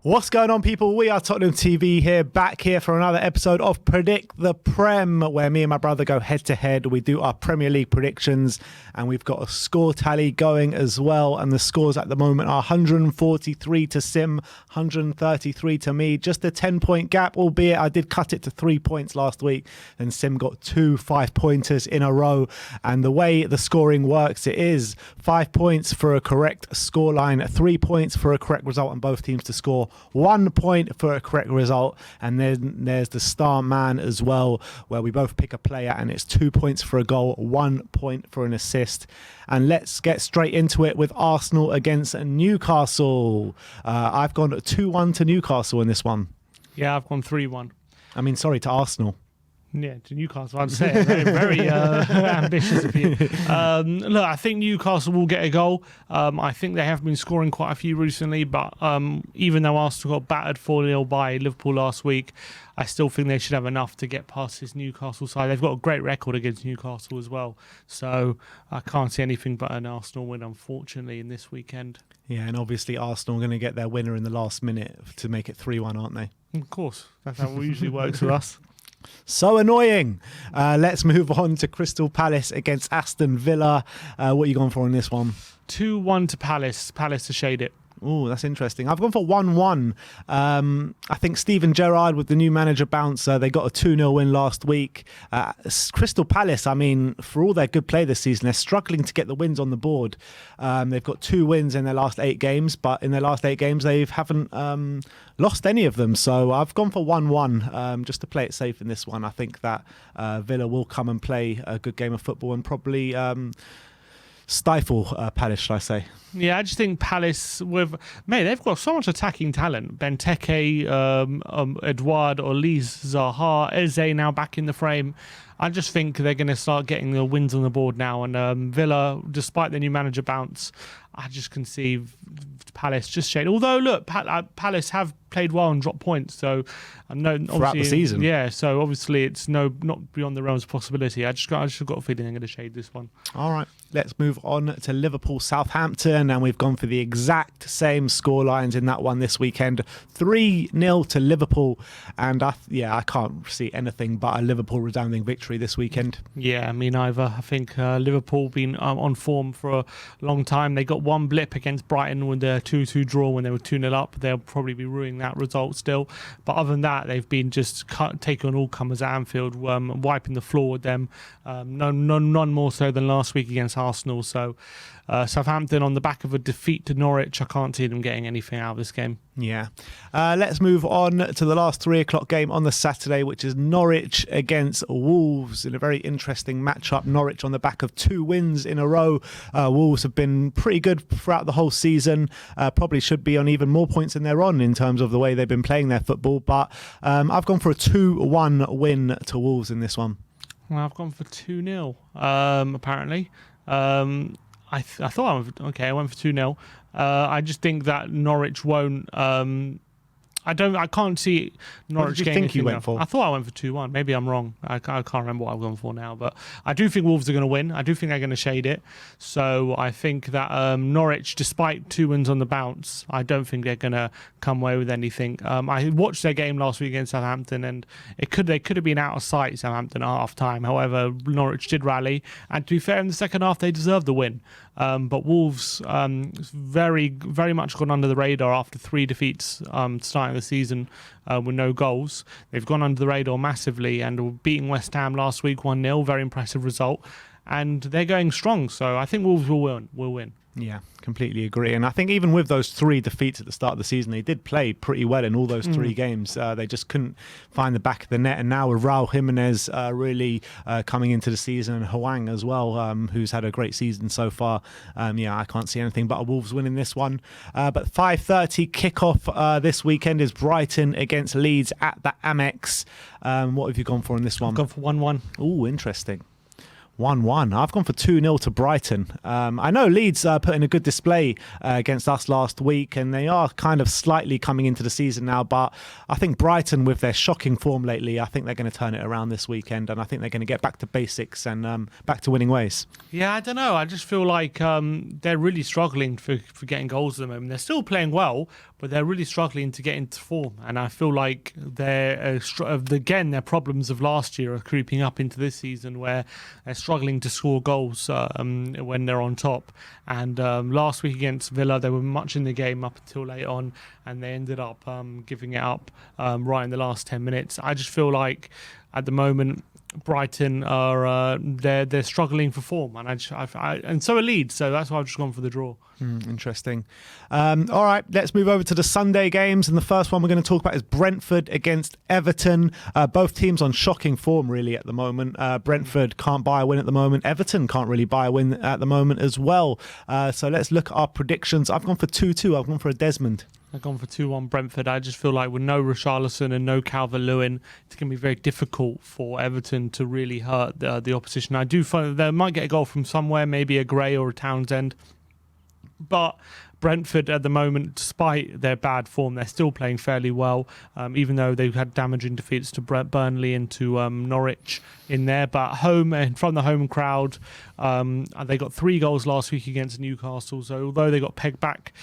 What's going on, people? We are Tottenham TV here, back here for another episode of Predict the Prem, where me and my brother go head to head. We do our Premier League predictions, and we've got a score tally going as well. And the scores at the moment are 143 to Sim, 133 to me. Just a 10-point gap, albeit I did cut it to 3 points last week, and Sim got 2 5-pointers in a row. And the way the scoring works, it is 5 points for a correct scoreline, 3 points for a correct result, and both teams to score 1 point for a correct result. And then there's the star man as well, where we both pick a player and it's 2 points for a goal, 1 point for an assist. And let's get straight into it with Arsenal against Newcastle. I've gone 2-1 to Newcastle in this one. Yeah, I've gone 3-1. I mean, sorry, to Arsenal. Yeah, to Newcastle, I'd say. Very ambitious of you. Look, I think Newcastle will get a goal. I think they have been scoring quite a few recently, but even though Arsenal got battered 4-0 by Liverpool last week, I still think they should have enough to get past this Newcastle side. They've got a great record against Newcastle as well. So I can't see anything but an Arsenal win, unfortunately, in this weekend. Yeah, and obviously Arsenal are going to get their winner in the last minute to make it 3-1, aren't they? Of course. That's how it usually works for us. So annoying. Let's move on to Crystal Palace against Aston Villa. What are you going for in this one? 2-1 to Palace. Palace to shade it. Oh, that's interesting. I've gone for 1-1. I think Steven Gerrard with the new manager bounce, they got a 2-0 win last week. Crystal Palace, I mean, for all their good play this season, they're struggling to get the wins on the board. They've got 2 wins in their last 8 games, but in their last 8 games, they haven't lost any of them. So I've gone for 1-1 just to play it safe in this one. I think that Villa will come and play a good game of football and probably stifle Palace, shall I say. Yeah, I just think Palace, they've got so much attacking talent. Benteke, Edouard, Olise, Zaha, Eze now back in the frame. I just think they're going to start getting the wins on the board now. And Villa, despite the new manager bounce, I just can see Palace just shade. Although, look, Palace have played well and dropped points. So, throughout the season. Yeah, so obviously it's not beyond the realms of possibility. I just got a feeling they're going to shade this one. All right, let's move on to Liverpool Southampton. And we've gone for the exact same scorelines in that one this weekend. 3-0 to Liverpool. And I can't see anything but a Liverpool resounding victory this weekend. Yeah, me neither. I think Liverpool been on form for a long time. They got one blip against Brighton with their 2-2 draw when they were 2-0 up. They'll probably be ruining that result still. But other than that, they've been just taking on all comers at Anfield, wiping the floor with them. None more so than last week against Arsenal. So Southampton on the back of a defeat to Norwich, I can't see them getting anything out of this game. Yeah. Let's move on to the last 3 o'clock game on the Saturday, which is Norwich against Wolves in a very interesting matchup. Norwich on the back of 2 wins in a row. Wolves have been pretty good throughout the whole season. Probably should be on even more points than they're on in terms of the way they've been playing their football. But I've gone for a 2-1 win to Wolves in this one. Well, I've gone for 2-0, apparently. I thought I went for 2-0. I just think that Norwich won't. I can't see Norwich getting. What did you think you went for? I thought I went for 2-1. Maybe I'm wrong. I can't remember what I've gone for now. But I do think Wolves are going to win. I do think they're going to shade it. So I think that Norwich, despite 2 wins on the bounce, I don't think they're going to come away with anything. I watched their game last week against Southampton, and they could have been out of sight, Southampton, at half time. However, Norwich did rally, and to be fair, in the second half they deserved the win. But Wolves very, very much gone under the radar after 3 defeats starting the season with no goals. They've gone under the radar massively and beating West Ham last week 1-0, very impressive result. And they're going strong, so I think Wolves will win. Yeah, completely agree. And I think even with those 3 defeats at the start of the season, they did play pretty well in all those 3 games. They just couldn't find the back of the net. And now with Raul Jimenez really coming into the season, and Hwang as well, who's had a great season so far, I can't see anything but a Wolves winning this one. But 5:30 kickoff this weekend is Brighton against Leeds at the Amex. What have you gone for in this one? I've gone for 1-1. Oh, interesting. 1-1. I've gone for 2-0 to Brighton. I know Leeds put in a good display against us last week, and they are kind of slightly coming into the season now, but I think Brighton, with their shocking form lately, I think they're going to turn it around this weekend, and I think they're going to get back to basics and back to winning ways. Yeah, I don't know. I just feel like they're really struggling for getting goals at the moment. They're still playing well, but they're really struggling to get into form. And I feel like their problems of last year are creeping up into this season, where they're struggling to score goals when they're on top. And last week against Villa, they were much in the game up until late on, and they ended up giving it up right in the last 10 minutes. I just feel like at the moment, Brighton are they're struggling for form, and and so are Leeds. So that's why I've just gone for the draw. Interesting. All right, let's move over to the Sunday games, and the first one we're going to talk about is Brentford against Everton. Both teams on shocking form really at the moment. Brentford can't buy a win at the moment. Everton can't really buy a win at the moment as well. So let's look at our predictions. I've gone for 2-2. I've gone for a Desmond. I've gone for 2-1 Brentford. I just feel like with no Richarlison and no Calvert-Lewin, it's going to be very difficult for Everton to really hurt the opposition. I do find that they might get a goal from somewhere, maybe a Gray or a Townsend. But Brentford at the moment, despite their bad form, they're still playing fairly well, even though they've had damaging defeats to Burnley and to Norwich in there. But home and from the home crowd, they got 3 goals last week against Newcastle. So although they got pegged back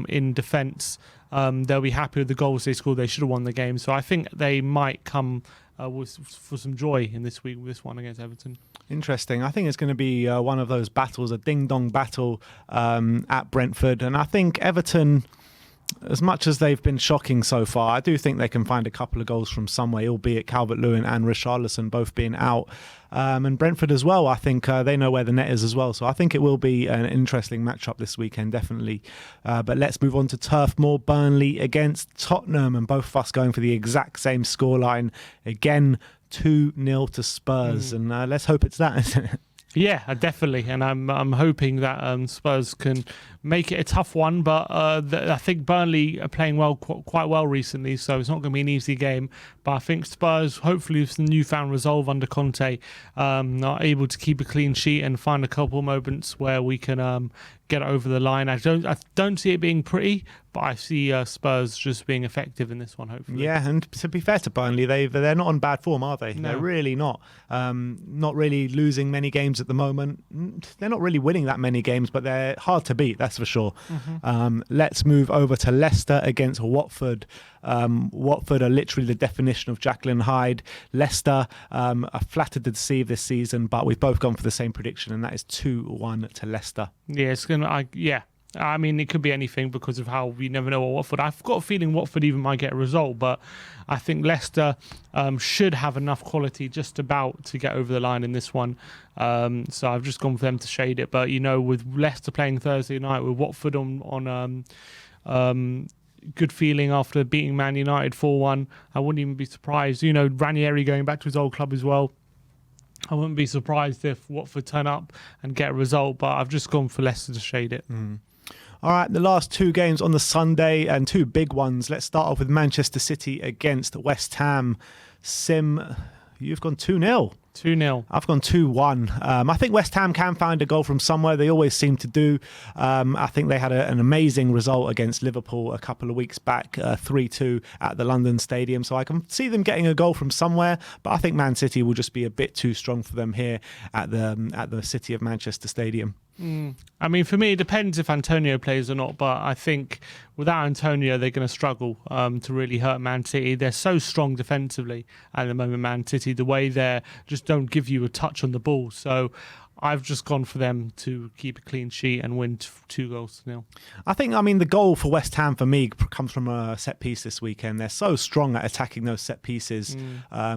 in defence, they'll be happy with the goals they scored. They should have won the game. So I think they might come for some joy in this week with this one against Everton. Interesting. I think it's going to be one of those battles, a ding-dong battle at Brentford. And I think Everton, as much as they've been shocking so far, I do think they can find a couple of goals from somewhere, albeit Calvert-Lewin and Richarlison both being out. And Brentford as well, I think they know where the net is as well. So I think it will be an interesting matchup this weekend, definitely. But let's move on to Turf Moor. Burnley against Tottenham, and both of us going for the exact same scoreline. Again, 2-0 to Spurs. And let's hope it's that, isn't it? Yeah, definitely, and I'm hoping that Spurs can make it a tough one. But I think Burnley are playing quite well recently, so it's not going to be an easy game. But I think Spurs, hopefully with some newfound resolve under Conte, are able to keep a clean sheet and find a couple moments where we can get over the line. I don't see it being pretty, but I see Spurs just being effective in this one, hopefully. Yeah, and to be fair to Burnley, they're not on bad form, are they? No. They're really not. Not really losing many games at the moment. They're not really winning that many games, but they're hard to beat, that's for sure. Let's move over to Leicester against Watford. Watford are literally the definition of Jekyll and Hyde. Leicester are flattered to deceive this season, but we've both gone for the same prediction, and that is 2-1 to Leicester. Yeah, it's gonna. I mean, it could be anything because of how we never know what Watford. I've got a feeling Watford even might get a result, but I think Leicester should have enough quality just about to get over the line in this one. So I've just gone for them to shade it. But with Leicester playing Thursday night, with Watford on good feeling after beating Man United 4-1, I wouldn't even be surprised. Raneri going back to his old club as well. I wouldn't be surprised if Watford turn up and get a result, but I've just gone for Leicester to shade it. All right, the last 2 games on the Sunday, and 2 big ones. Let's start off with Manchester City against West Ham. Sim, you've gone 2-0. 2-0. I've gone 2-1. I think West Ham can find a goal from somewhere. They always seem to do. I think they had an amazing result against Liverpool a couple of weeks back, 3-2 at the London Stadium. So I can see them getting a goal from somewhere. But I think Man City will just be a bit too strong for them here at the City of Manchester Stadium. I mean, for me, it depends if Antonio plays or not, but I think without Antonio, they're going to struggle to really hurt Man City. They're so strong defensively at the moment, Man City, the way they just don't give you a touch on the ball. So I've just gone for them to keep a clean sheet and win 2-0. I think, the goal for West Ham for me comes from a set piece this weekend. They're so strong at attacking those set pieces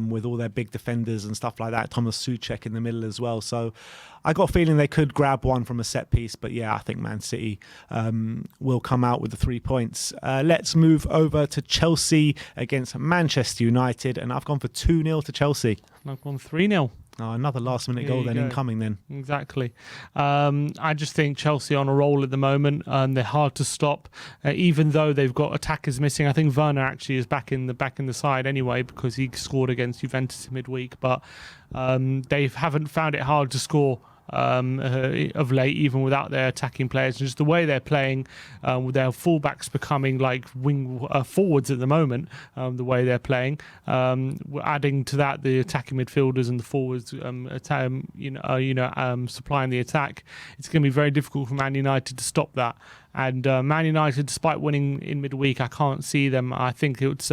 with all their big defenders and stuff like that. Thomas Souček in the middle as well. So I got a feeling they could grab one from a set piece. But yeah, I think Man City will come out with the 3 points. Let's move over to Chelsea against Manchester United. And I've gone for 2-0 to Chelsea. I've gone 3-0. Oh, another last-minute goal then incoming then. Exactly. I just think Chelsea are on a roll at the moment, and they're hard to stop, even though they've got attackers missing. I think Werner actually is back in the side anyway because he scored against Juventus midweek, but they haven't found it hard to score of late, even without their attacking players. And just the way they're playing, with their fullbacks becoming like wing forwards at the moment, the way they're playing, adding to that the attacking midfielders and the forwards, supplying the attack. It's going to be very difficult for Man United to stop that. And Man United, despite winning in midweek, I can't see them. I think it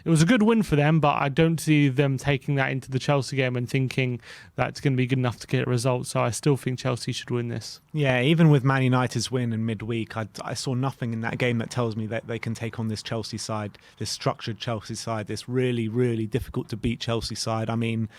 was a good win for them, but I don't see them taking that into the Chelsea game and thinking that's going to be good enough to get a result. So I still think Chelsea should win this. Yeah, even with Man United's win in midweek, I saw nothing in that game that tells me that they can take on this Chelsea side, this structured Chelsea side, this really, really difficult to beat Chelsea side. I mean,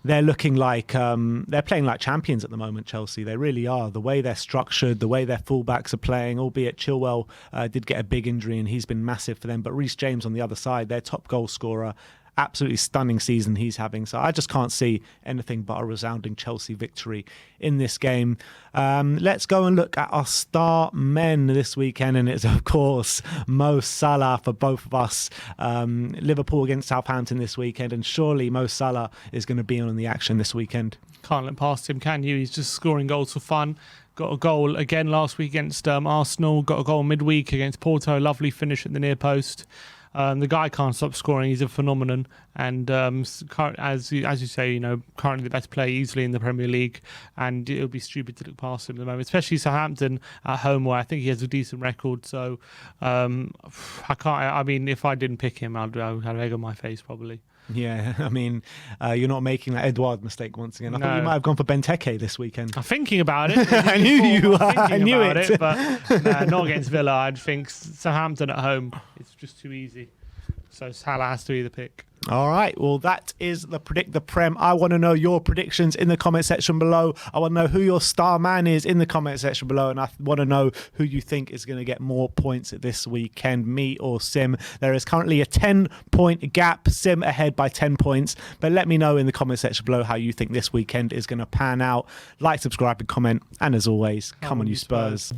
they're looking like they're playing like champions at the moment, Chelsea. They really are. The way they're structured, the way their fullbacks are playing, albeit Chilwell did get a big injury and he's been massive for them. But Reece James on the other side, their top goal scorer, absolutely stunning season he's having. So I just can't see anything but a resounding Chelsea victory in this game. Let's go and look at our star men this weekend, and it's of course Mo Salah for both of us. Liverpool against Southampton this weekend, and surely Mo Salah is going to be on the action this weekend. Can't look past him, can you? He's just scoring goals for fun. Got a goal again last week against Arsenal, got a goal midweek against Porto, lovely finish at the near post. The guy can't stop scoring. He's a phenomenon, and as you say, currently the best player easily in the Premier League, and it would be stupid to look past him at the moment, especially Southampton at home, where I think he has a decent record. So I can't. I mean, if I didn't pick him, I'd have egg on my face probably. Yeah, I mean, you're not making that Edouard mistake once again. I thought you might have gone for Benteke this weekend. I'm thinking about it. I knew you were. I knew it. But not against Villa. I'd think Southampton at home. It's just too easy. So Salah has to be the pick. All right, well, that is the Predict the Prem. I want to know your predictions in the comment section below. I want to know who your star man is in the comment section below, and I want to know who you think is going to get more points this weekend, me or Sim. There is currently a 10-point gap, Sim ahead by 10 points, but let me know in the comment section below how you think this weekend is going to pan out. Like, subscribe, and comment, and as always, come on you Spurs.